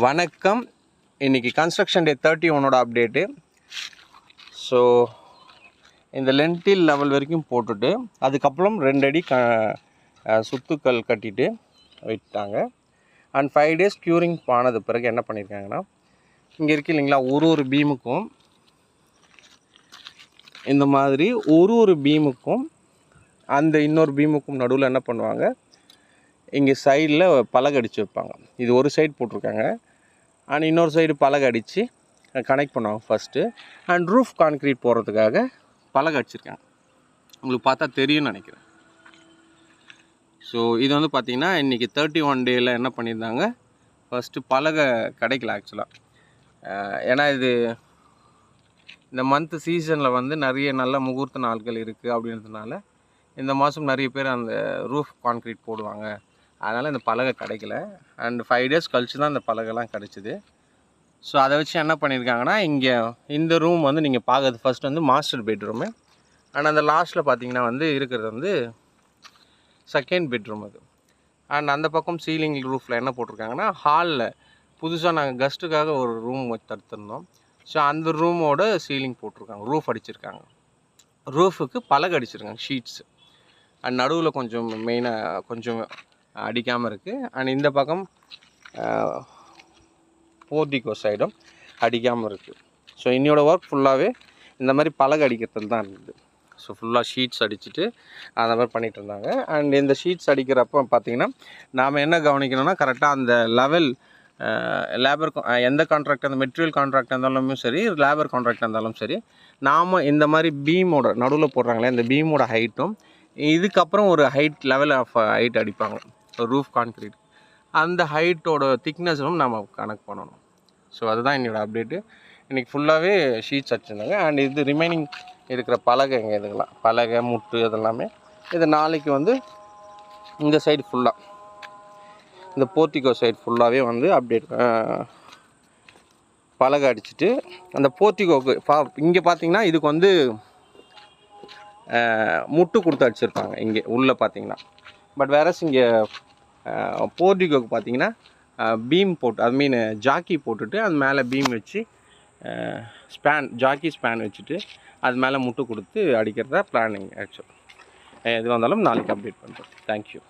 வணக்கம். இன்றைக்கி கன்ஸ்ட்ரக்ஷன் டே 31 update. So இந்த லென்டில் லெவல் வரைக்கும் போட்டுட்டு அதுக்கப்புறம் 2 அடி சுத்துக்கல் கட்டிட்டு விட்டாங்க. அண்ட் 5 days க்யூரிங் ஆனது பிறகு என்ன பண்ணியிருக்காங்கன்னா, இங்கே இருக்கு இல்லைங்களா, ஒரு பீமுக்கும் இந்த மாதிரி ஒரு பீமுக்கும் அந்த இன்னொரு பீமுக்கும் நடுவில் என்ன பண்ணுவாங்க, இங்கே சைடில் பலகை அடித்து வைப்பாங்க. இது ஒரு சைடு போட்டிருக்காங்க, அண்ட் இன்னொரு சைடு பலகை அடித்து கனெக்ட் பண்ணுவாங்க ஃபஸ்ட்டு. அண்ட் ரூஃப் கான்க்ரீட் போடுறதுக்காக பலகை அடிச்சிருக்காங்க. உங்களுக்கு பார்த்தா தெரியும்னு நினைக்கிறேன். ஸோ இது வந்து பார்த்திங்கன்னா இன்றைக்கி 31 டேயில் என்ன பண்ணியிருந்தாங்க, ஃபஸ்ட்டு பலகை கிடைக்கல ஆக்சுவலாக. ஏன்னா இது இந்த மந்த்து சீசனில் வந்து நிறைய நல்ல முகூர்த்த நாட்கள் இருக்குது அப்படின்றதுனால இந்த மாதம் நிறைய பேர் அந்த ரூஃப் கான்க்ரீட் போடுவாங்க. அதனால் இந்த பலகை கிடைக்கல. அண்ட் 5 days கழிச்சு தான் இந்த பலகைலாம் கிடச்சிது. ஸோ அதை வச்சு என்ன பண்ணியிருக்காங்கன்னா, இங்கே இந்த ரூம் வந்து நீங்கள் பார்க்குறது ஃபஸ்ட்டு வந்து மாஸ்டர் பெட்ரூமு. அண்ட் அந்த லாஸ்ட்டில் பார்த்தீங்கன்னா வந்து இருக்கிறது வந்து செகண்ட் பெட்ரூம் அது. அண்ட் அந்த பக்கம் சீலிங் ரூஃபில் என்ன போட்டிருக்காங்கன்னா, ஹாலில் புதுசாக நாங்கள் கெஸ்ட்டுக்காக ஒரு ரூம் தடுத்துருந்தோம். ஸோ அந்த ரூமோட சீலிங் போட்டிருக்காங்க, ரூஃப் அடிச்சிருக்காங்க. ரூஃபுக்கு பலகை அடிச்சிருக்காங்க, ஷீட்ஸு. அண்ட் நடுவில் கொஞ்சம் மெயினாக கொஞ்சம் அடிக்காமல் இருக்குது. அண்ட் இந்த பக்கம் போர்டிகோ சைடும் அடிக்காமல் இருக்குது. ஸோ இன்னையோட ஒர்க் ஃபுல்லாகவே இந்த மாதிரி பலகை அடிக்கிறதுல தான் இருந்தது. ஸோ ஃபுல்லாக ஷீட்ஸ் அடிச்சுட்டு அந்த மாதிரி பண்ணிகிட்டு இருந்தாங்க. அண்ட் இந்த ஷீட்ஸ் அடிக்கிறப்போ பார்த்திங்கன்னா நாம் என்ன கவனிக்கணும்னா, கரெக்டாக அந்த லெவல் லேபர் எந்த கான்ட்ராக்ட், அந்த மெட்டீரியல் கான்ட்ராக்டாக இருந்தாலும் சரி, லேபர் கான்ட்ராக்டாக இருந்தாலும் சரி, நாம் இந்த மாதிரி பீமோட நடுவில் போடுறாங்களே இந்த பீமோட ஹைட்டும் இதுக்கப்புறம் ஒரு ஹைட் லெவல் ஆஃப் ஹைட் அடிப்பாங்க ரூஃப் கான்க்ரீட். அந்த ஹைட்டோட திக்னஸும் நம்ம கனெக்ட் பண்ணணும். ஸோ அதுதான் என்னோடய அப்டேட்டு. இன்றைக்கி ஃபுல்லாகவே ஷீட்ஸ் அடிச்சிருந்தாங்க. அண்ட் இது ரிமைனிங் இருக்கிற பலகை இங்கே இதுக்கெல்லாம் பலகை முட்டு இதெல்லாமே இது நாளைக்கு வந்து இந்த சைடு ஃபுல்லாக இந்த போர்ட்டிகோ சைடு ஃபுல்லாகவே வந்து அப்டேட் பலகை அடிச்சுட்டு அந்த போர்ட்டிகோக்கு இங்கே பார்த்திங்கன்னா இதுக்கு வந்து முட்டு கொடுத்து அடிச்சிருப்பாங்க இங்கே உள்ளே பார்த்திங்கன்னா. பட் வேறஸ் இங்கே போர்ட்டிகோக்கு பார்த்திங்கன்னா பீம் போட்டு, அது மீன் ஜாக்கி போட்டுட்டு அது மேலே பீம் வச்சு ஜாக்கி ஸ்பேன் வச்சுட்டு அது மேலே முட்டு கொடுத்து அடிக்கிறதா பிளானிங் ஆக்சுவல். எது வந்தாலும் நாளைக்கு அப்டேட் பண்ணுறோம். தேங்க்யூ.